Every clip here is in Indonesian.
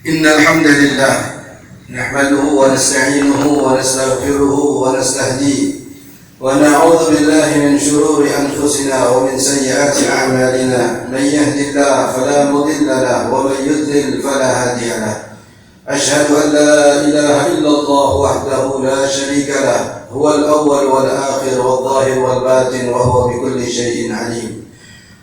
إن الحمد لله نحمده ونستعينه ونستغفره ونستهديه ونعوذ بالله من شرور أنفسنا ومن سيئات أعمالنا. من يهد الله فلا مضل له ومن يضلل فلا هادي له. أشهد أن لا إله إلا الله وحده لا شريك له، هو الأول والآخر والظاهر والباطن وهو بكل شيء عليم.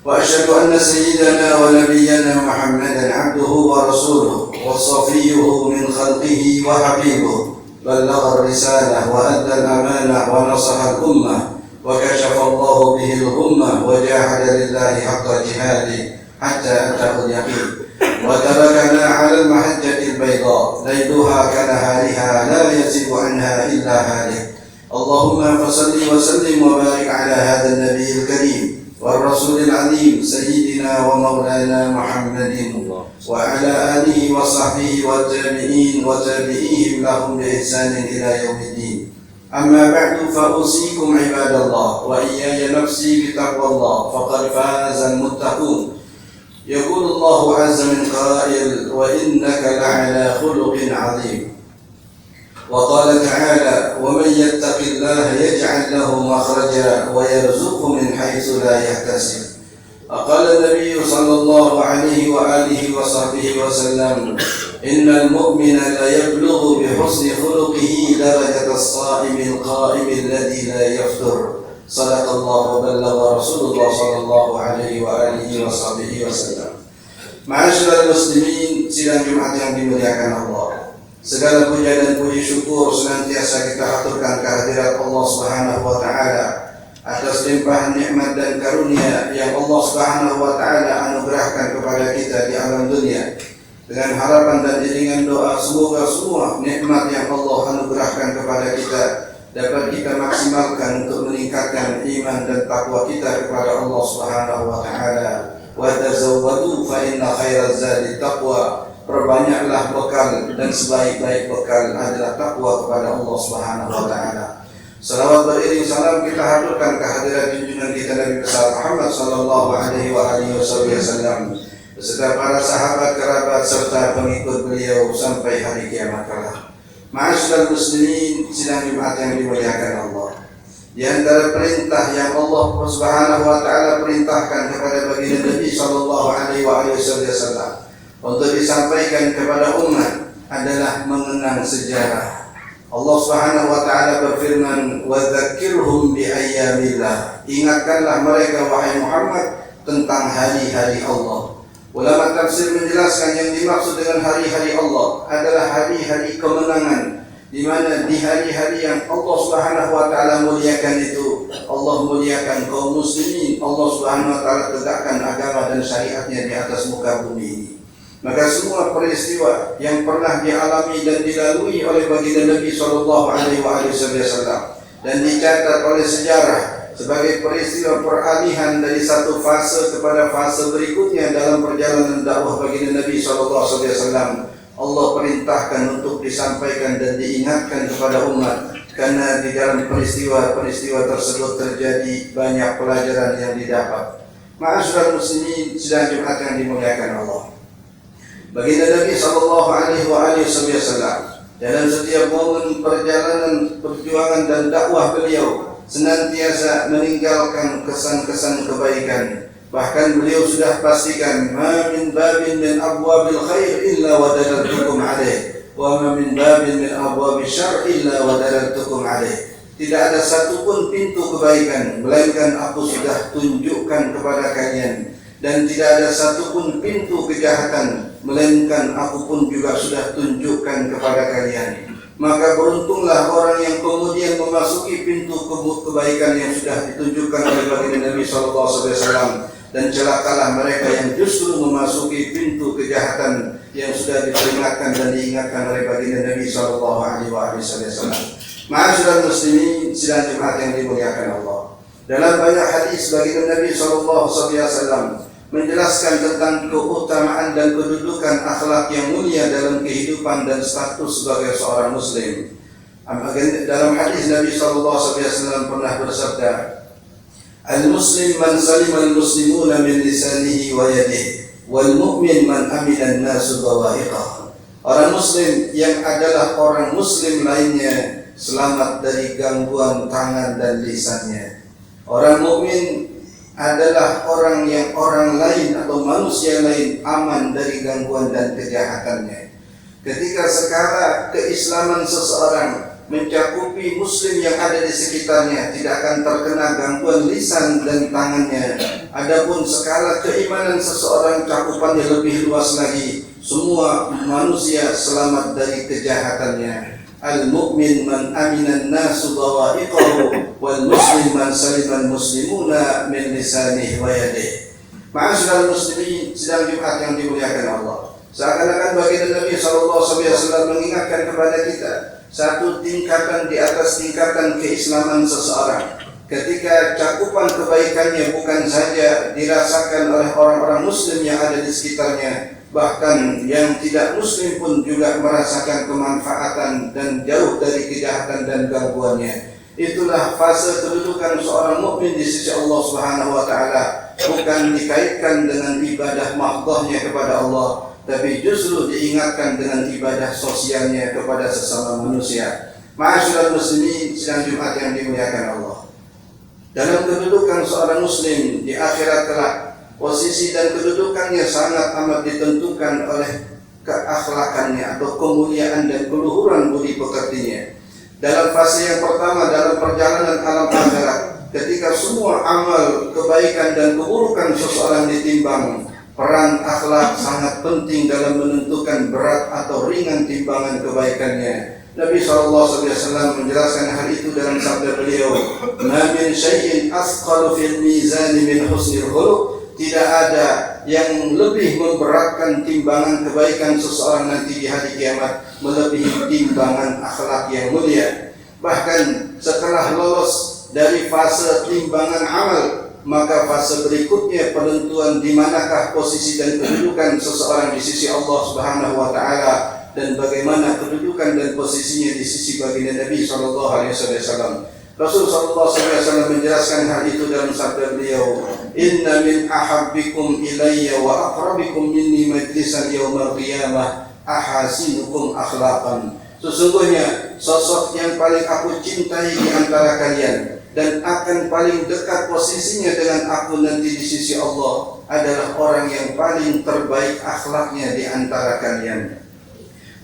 وأشهد أن سيدنا ونبينا محمدا عبده ورسوله وصفيه من خلقه وحبيبه، بلغ الرسالة وأدى الأمانة ونصح الأمة وكشف الله به الغمة وجاهد لله حق جهاده حتى أتاه اليقين، وتركنا على المحجة البيضاء ليلها كنهارها لا يزيغ عنها إلا هالك. اللهم فصل وسلم وبارك على هذا النبي الكريم والرسول العظيم سيدنا ومولانا محمد وعلى آله وصحبه والتابعين وتابعيهم لهم بإحسان إلى يوم الدين. أما بعد فأوصيكم عباد الله وإياي نفسي بتقوى الله، فقد فاز المتقون. يقول الله عز من قائل: وإنك لعلى خلق عظيم. وقال تعالى: ومن يتق الله يجعل له مخرجا ويرزقه من حيث لا يحتسب. وقال النبي صلى الله عليه وآله وصحبه وسلم: إن المؤمن لا يبلغ بحسن خلقه درجة الصائم القائم الذي لا يفطر. صدق الله وبلغ رسول الله صلى الله عليه وآله وصحبه وسلم. Ma'asyiral muslimin, sidang Jumat yang dimuliakan Allah, segala puja dan puji syukur senantiasa kita aturkan kehadirat Allah Subhanahu wa taala atas limpahan nikmat dan karunia yang Allah Subhanahu wa taala anugerahkan kepada kita di alam dunia, dengan harapan dan iringan doa semoga semua nikmat yang Allah anugerahkan kepada kita dapat kita maksimalkan untuk meningkatkan iman dan takwa kita kepada Allah Subhanahu wa taala. Wa tazawwadu fa inna khairaz zadi taqwa. Perbanyaklah bekal dan sebaik-baik bekal adalah takwa kepada Allah Subhanahu wa taala. Salawat beriring salam kita haturkan kehadiran junjungan kita Nabi besar Muhammad sallallahu alaihi wa alihi wasallam beserta para sahabat, kerabat serta pengikut beliau sampai hari kiamat kelak. Ma'asyiral muslimin, sidang Jumat yang dimuliakan Allah, di antara perintah yang Allah Subhanahu wa taala perintahkan kepada baginda Nabi sallallahu alaihi wa alihi wasallam untuk disampaikan kepada umat adalah mengenang sejarah. Allah Subhanahu wa taala berfirman: "Wa dzakkirhum bi ayyamillah." Ingatkanlah mereka wahai Muhammad tentang hari-hari Allah. Ulama tafsir menjelaskan yang dimaksud dengan hari-hari Allah adalah hari-hari kemenangan, di mana di hari-hari yang Allah Subhanahu wa taala muliakan itu, Allah muliakan kaum muslimin, Allah Subhanahu wa taala tegakkan agama dan syariatnya di atas muka bumi ini. Maka semua peristiwa yang pernah dialami dan dilalui oleh baginda Nabi sallallahu alaihi wasallam dan dicatat oleh sejarah sebagai peristiwa peralihan dari satu fase kepada fase berikutnya dalam perjalanan dakwah baginda Nabi sallallahu alaihi wasallam, Allah perintahkan untuk disampaikan dan diingatkan kepada umat, karena di dalam peristiwa-peristiwa tersebut terjadi banyak pelajaran yang didapat. Ma'asyiral muslimin, sidang Jumat yang dimuliakan Allah, baginda Nabi sallallahu alaihi wasallam dalam setiap momen perjalanan perjuangan dan dakwah beliau senantiasa meninggalkan kesan-kesan kebaikan. Bahkan beliau sudah pastikan, ma min babin min abwabil khair illa wa dalaltukum alaih, wa ma min babin min abwabil syarr illa wa dalaltukum alaih. Tidak ada satupun pintu kebaikan melainkan aku sudah tunjukkan kepada kalian, dan tidak ada satupun pintu kejahatan melainkan aku pun juga sudah tunjukkan kepada kalian. Maka beruntunglah orang yang kemudian memasuki pintu kebaikan yang sudah ditunjukkan oleh baginda Nabi sallallahu alaihi wasallam, dan celakalah mereka yang justru memasuki pintu kejahatan yang sudah diperingatkan dan diingatkan oleh baginda Nabi sallallahu alaihi wasallam. Ma'asyiral muslimin, sidang Jumat yang dimuliakan Allah, dalam banyak hadis baginda Nabi sallallahu alaihi wasallam menjelaskan tentang keutamaan dan kedudukan akhlak yang mulia dalam kehidupan dan status sebagai seorang muslim. Dalam hadis Nabi sallallahu alaihi wasallam pernah bersabda, "Al-muslim man salima al-muslimuna min lisanihi wa yadihi, wal mu'min man amina an-nasu bawa'iqah." Orang muslim yang adalah orang muslim lainnya selamat dari gangguan tangan dan lisannya. Orang mukmin adalah orang yang orang lain atau manusia lain aman dari gangguan dan kejahatannya. Ketika skala keislaman seseorang mencakupi muslim yang ada di sekitarnya, tidak akan terkena gangguan lisan dan tangannya. Adapun skala keimanan seseorang cakupannya lebih luas lagi, semua manusia selamat dari kejahatannya. Al-mu'min man aminan nasu bawa'iqahu wal muslim man saliman muslimuna min lisanihi wa yadihi. Ma'asyiral muslimin, sidang Jumat yang dimuliakan Allah. Seakan-akan baginda Nabi SAW mengingatkan kepada kita satu tingkatan di atas tingkatan keislaman seseorang. Ketika cakupan kebaikannya bukan saja dirasakan oleh orang-orang muslim yang ada di sekitarnya, bahkan yang tidak muslim pun juga merasakan kemanfaatan dan jauh dari kejahatan dan gangguannya. Itulah fase kedudukan seorang mukmin di sisi Allah Subhanahu wa taala, bukan dikaitkan dengan ibadah mahdhahnya kepada Allah, tapi justru diingatkan dengan ibadah sosialnya kepada sesama manusia. Ma'asyiral muslimin, sidang Jumat yang dimuliakan Allah. Dalam kedudukan seorang muslim di akhirat kelak, posisi dan kedudukannya sangat amat ditentukan oleh keakhlakannya atau kemuliaan dan keluhuran budi pekertinya. Dalam fase yang pertama dalam perjalanan alam akhirat, ketika semua amal kebaikan dan keburukan seseorang ditimbang, peran akhlak sangat penting dalam menentukan berat atau ringan timbangan kebaikannya. Nabi SAW menjelaskan hal itu dalam sabda beliau, "Ma min syai'in asqalu fil mizan min husnil khuluq." Tidak ada yang lebih memberatkan timbangan kebaikan seseorang nanti di hari kiamat melebihi timbangan akhlak yang mulia. Bahkan setelah lolos dari fase timbangan amal, maka fase berikutnya penentuan di manakah posisi dan kedudukan seseorang di sisi Allah Subhanahu wa taala dan bagaimana kedudukan dan posisinya di sisi baginda Nabi sallallahu alaihi wasallam. Rasul sallallahu alaihi wasallam menjelaskan hal itu dalam sabda beliau, "Inna min ahabbikum ilayya wa aqrabikum minni majlisan yaumil qiyamah ahasinukum akhlaqan." Sesungguhnya sosok yang paling aku cintai di antara kalian dan akan paling dekat posisinya dengan aku nanti di sisi Allah adalah orang yang paling terbaik akhlaknya di antara kalian.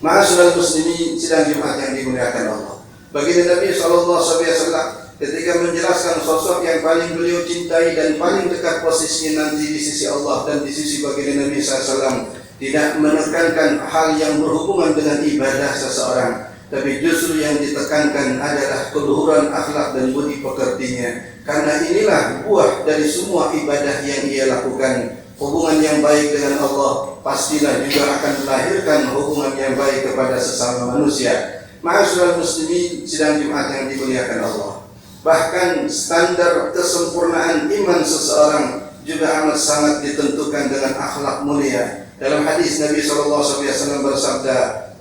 Ma'asyiral muslimin, sidang Jumat yang dimuliakan Allah. Baginda Nabi SAW ketika menjelaskan sosok yang paling beliau cintai dan paling dekat posisinya nanti di sisi Allah dan di sisi baginda Nabi SAW, tidak menekankan hal yang berhubungan dengan ibadah seseorang, tapi justru yang ditekankan adalah keluhuran akhlak dan budi pekertinya. Karena inilah buah dari semua ibadah yang ia lakukan. Hubungan yang baik dengan Allah pastilah juga akan melahirkan hubungan yang baik kepada sesama manusia. Ma'asyiral muslimin, sidang Jumat yang dimuliakan Allah. Bahkan standar kesempurnaan iman seseorang juga amat sangat ditentukan dengan akhlak mulia. Dalam hadis Nabi SAW bersabda,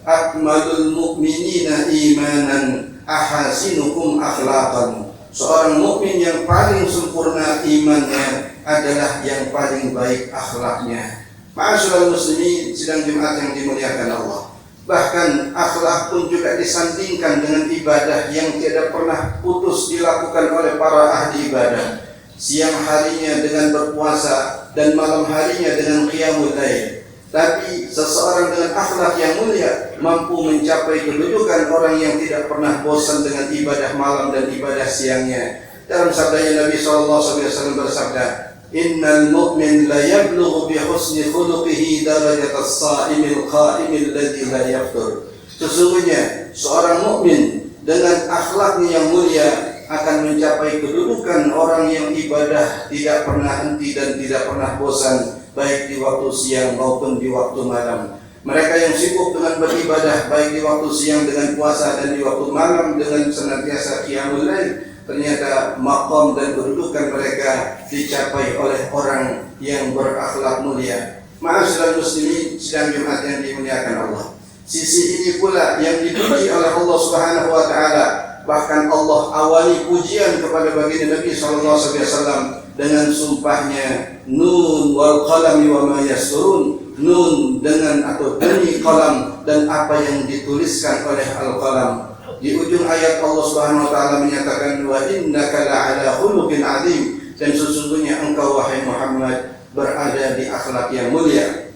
"Akmalul mu'minina imanan ahasinukum akhlaqan." Seorang mukmin yang paling sempurna imannya adalah yang paling baik akhlaknya. Ma'asyiral muslimin, sidang Jumat yang dimuliakan Allah. Bahkan akhlak pun juga disandingkan dengan ibadah yang tidak pernah putus dilakukan oleh para ahli ibadah. Siang harinya dengan berpuasa dan malam harinya dengan qiyamul lail. Tapi seseorang dengan akhlak yang mulia mampu mencapai kedudukan orang yang tidak pernah bosan dengan ibadah malam dan ibadah siangnya. Dalam sabdanya Nabi SAW bersabda, "Innal mu'min la yablughu bi husni khuluqihi darajatas sha'imil qa'imil ladzi la yaftur." Sesungguhnya seorang mukmin dengan akhlaknya yang mulia akan mencapai kedudukan orang yang ibadah tidak pernah henti dan tidak pernah bosan, baik di waktu siang maupun di waktu malam. Mereka yang sibuk dengan beribadah baik di waktu siang dengan puasa dan di waktu malam dengan senantiasa qiyamul lail, ternyata maqam dan kedudukan mereka dicapai oleh orang yang berakhlak mulia. Ma'asyiral muslimin, sidang Jumat yang dimuliakan Allah. Sisi ini pula yang dipuji oleh Allah Subhanahu wa taala. Bahkan Allah awali pujian kepada baginda Nabi SAW dengan sumpahnya, "Nun wal qalami wa ma yasturun." nun dengan atau demi qalam dan apa yang dituliskan oleh al-qalam. Di ujung ayat Allah Subhanahu wa taala menyatakan wa innaka la'ala khuluqin 'adzim, dan sesungguhnya engkau wahai Muhammad berada di akhlak yang mulia.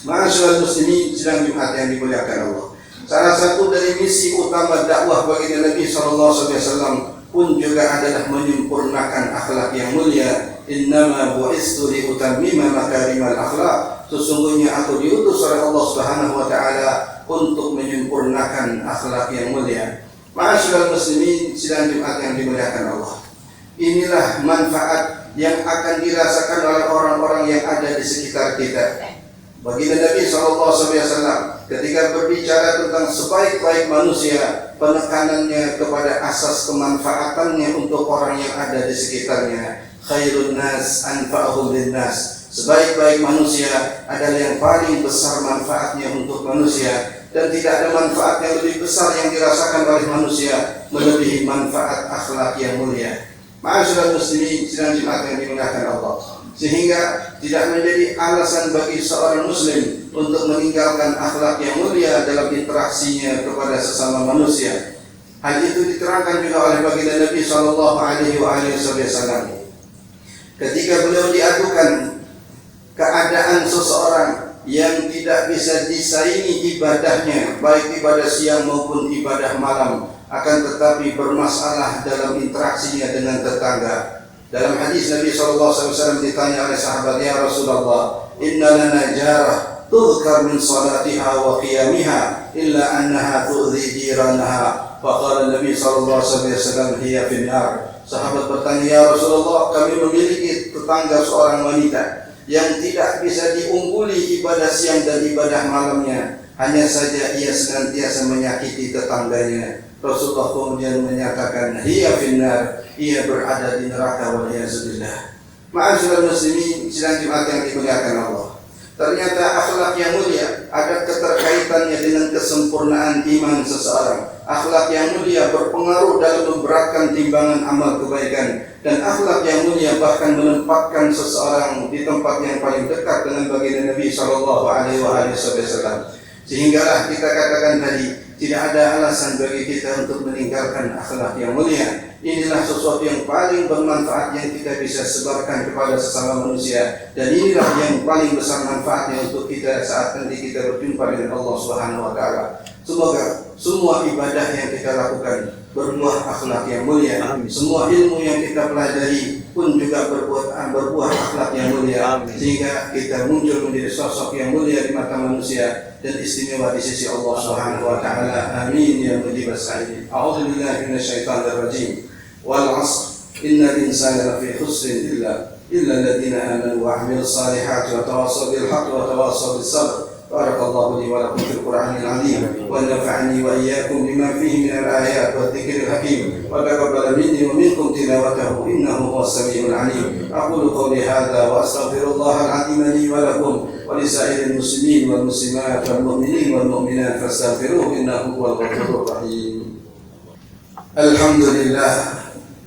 Ma'asyiral muslimin sidang Jumat yang dimuliakan Allah. Salah satu dari misi utama dakwah bagi Nabi sallallahu alaihi wasallam pun juga adalah menyempurnakan akhlak yang mulia. Innama bu'istu li utammima makarimal akhlak. Sesungguhnya aku diutus oleh Allah Subhanahu wa taala untuk menyempurnakan akhlak yang mulia. Ma'asyiral muslimin sidang Jumat yang dimuliakan Allah. Inilah manfaat yang akan dirasakan oleh orang-orang yang ada di sekitar kita. Baginda Nabi SAW ketika berbicara tentang sebaik-baik manusia, penekanannya kepada asas kemanfaatannya untuk orang yang ada di sekitarnya. Khairun nas anfa'uhum linnas. Sebaik-baik manusia adalah yang paling besar manfaatnya untuk manusia, dan tidak ada manfaat yang lebih besar yang dirasakan oleh manusia melebihi manfaat akhlak yang mulia. Ma'asyiral muslimin sidang Jumat yang dimuliakan Allah. Sehingga tidak menjadi alasan bagi seorang muslim untuk meninggalkan akhlak yang mulia dalam interaksinya kepada sesama manusia. Hal itu diterangkan juga oleh baginda Nabi sallallahu alaihi wasallam. Ketika beliau diadukan keadaan seseorang yang tidak bisa disaingi ibadahnya, baik ibadah siang maupun ibadah malam, akan tetapi bermasalah dalam interaksinya dengan tetangga. Dalam hadis Nabi SAW ditanya oleh sahabat, ya Rasulullah, inna lana jarah tudhkar min salatiha wa qiyamiha illa annaha tu'dhi jiranaha. Faqala Nabi SAW hiya finnar. Sahabat bertanya, ya Rasulullah, kami memiliki tetangga seorang wanita yang tidak bisa diungguli ibadah siang dan ibadah malamnya, hanya saja ia senantiasa menyakiti tetangganya. Rasulullah kemudian menyatakan, hiya finnar, ia berada di neraka waliyazbillah. Ma'asyiral muslimin sidang Jumat yang dimuliakan Allah. Ternyata akhlak yang mulia ada keterkaitannya dengan kesempurnaan iman seseorang. Akhlak yang mulia berpengaruh dalam memberatkan timbangan amal kebaikan, dan akhlak yang mulia bahkan menempatkan seseorang di tempat yang paling dekat dengan baginda Nabi sallallahu alaihi wasallam. Sehinggalah kita katakan tadi, tidak ada alasan bagi kita untuk meninggalkan akhlak yang mulia. Inilah sesuatu yang paling bermanfaat yang kita bisa sebarkan kepada sesama manusia, dan inilah yang paling besar manfaatnya untuk kita saat nanti kita berjumpa dengan Allah Subhanahu wa taala. Semoga semua ibadah yang kita lakukan berbuah akhlak yang mulia. Amin. Semua ilmu yang kita pelajari pun juga berbuah akhlak yang mulia. Amin. Sehingga kita muncul menjadi sosok yang mulia di mata manusia dan istimewa di sisi Allah Subhanahu wa taala. Amin ya mujib as-sa'ilin. A'udzu billahi minasyaitonir rajim. Wal 'ashr innal insana lafi khusrin illa alladziina aamanu wa 'amilus salihati wa tawassaw bil haqqi wa tawassaw bis sabr. Barakallahu li wa lakum fil Qur'anil 'azim wa nafa'ani wa iyyakum bima fihi minal ayati wadh-dhikril hakim wa taqabbala minni wa minkum tilawatahu innahu huwas samii'ul 'aliim. Aqulu qawli hadza wa astaghfirullahal 'azim li wa lakum wa lisa'iril muslimin wal muslimat wal mu'minin wal mu'minat fastaghfiruhu innahu huwal ghafurur rahim. Alhamdulillah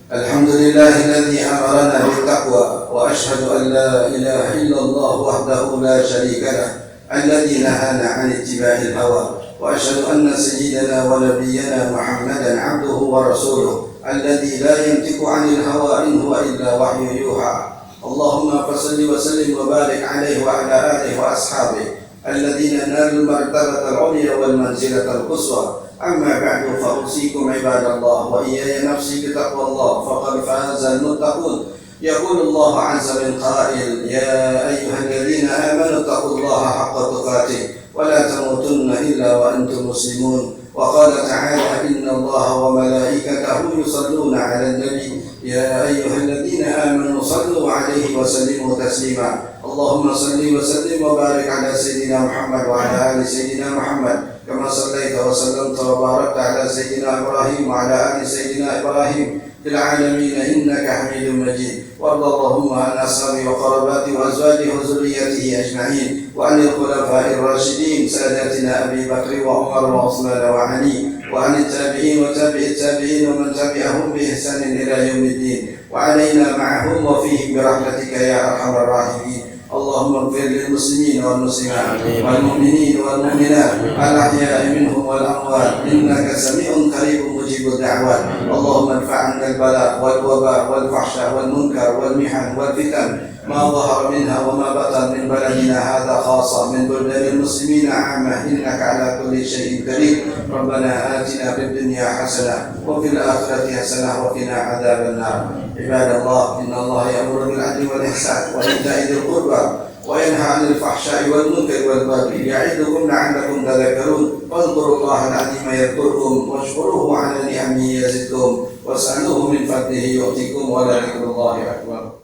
alladzi amarana bit taqwa wa asyhadu an la ilaha illallah wahdahu la syarika lahu الذي نهانا عن اتباع الهوى وأشهد أن سيدنا ونبينا محمدا عبده ورسوله الذي لا ينطق عن الهوى إن هو إلا وحي يوحى. اللهم فصل وسلم وبارك عليه وعلى آله وأصحابه الذين نالوا المرتبة العليا والمنزلة القصوى. أما بعد فأوصيكم عباد الله وإياي نفسي بتقوى الله فقد فاز المتقون. يقول الله عز من قائل يا أيها الذين آمنوا اتقوا الله حق تقاته ولا تموتن إلا وأنتم مسلمون. وقال تعالى إن الله وملائكته يصلون على النبي يا أيها الذين آمنوا صلوا عليه وسلموا تسليما. اللهم صل وسلم وبارك على سيدنا محمد وعلى آل سيدنا محمد كما صليت وسلمت وباركت على سيدنا إبراهيم وعلى آل سيدنا إبراهيم في العالمين إنك حميد مجيد. وارض اللهم عن أصحابه وقراباته وأزواجه وذريته أجمعين وعن الخلفاء الراشدين ساداتنا أبي بكر وعمر وعثمان وعلي وعن التابعين وتابع التابعين ومن تبعهم بإحسان إلى يوم الدين وعلينا معهم وفيهم برحمتك يا أرحم الراحمين. اللهم اغفر للمسلمين والمسلمات والمؤمنين والمؤمنات الأحياء منهم والأموات إنك سميع قريب مجيب الدعوات. اللهم ادفع عنا البلاء والوباء والفحشاء والمنكر والمحن والفتن ما ظهر منها وما بطن من بلدنا هذا خاصة من بلدان المسلمين عامة إنك على كل شيء قدير. ربنا آتنا في الدنيا حسنة وفي الآخرة حسنة وقنا عذاب النار. عباد الله إن الله يأمر بالعدل والإحسان وإيتاء ذي القربى وينهى عن الفحشاء والمنكر والبغي يعظكم لعلكم تذكرون. فاذكروا الله العظيم يذكركم واشكروه على نعمه يزدكم واسألوه من فضله يؤتكم ولذكر الله أكبر.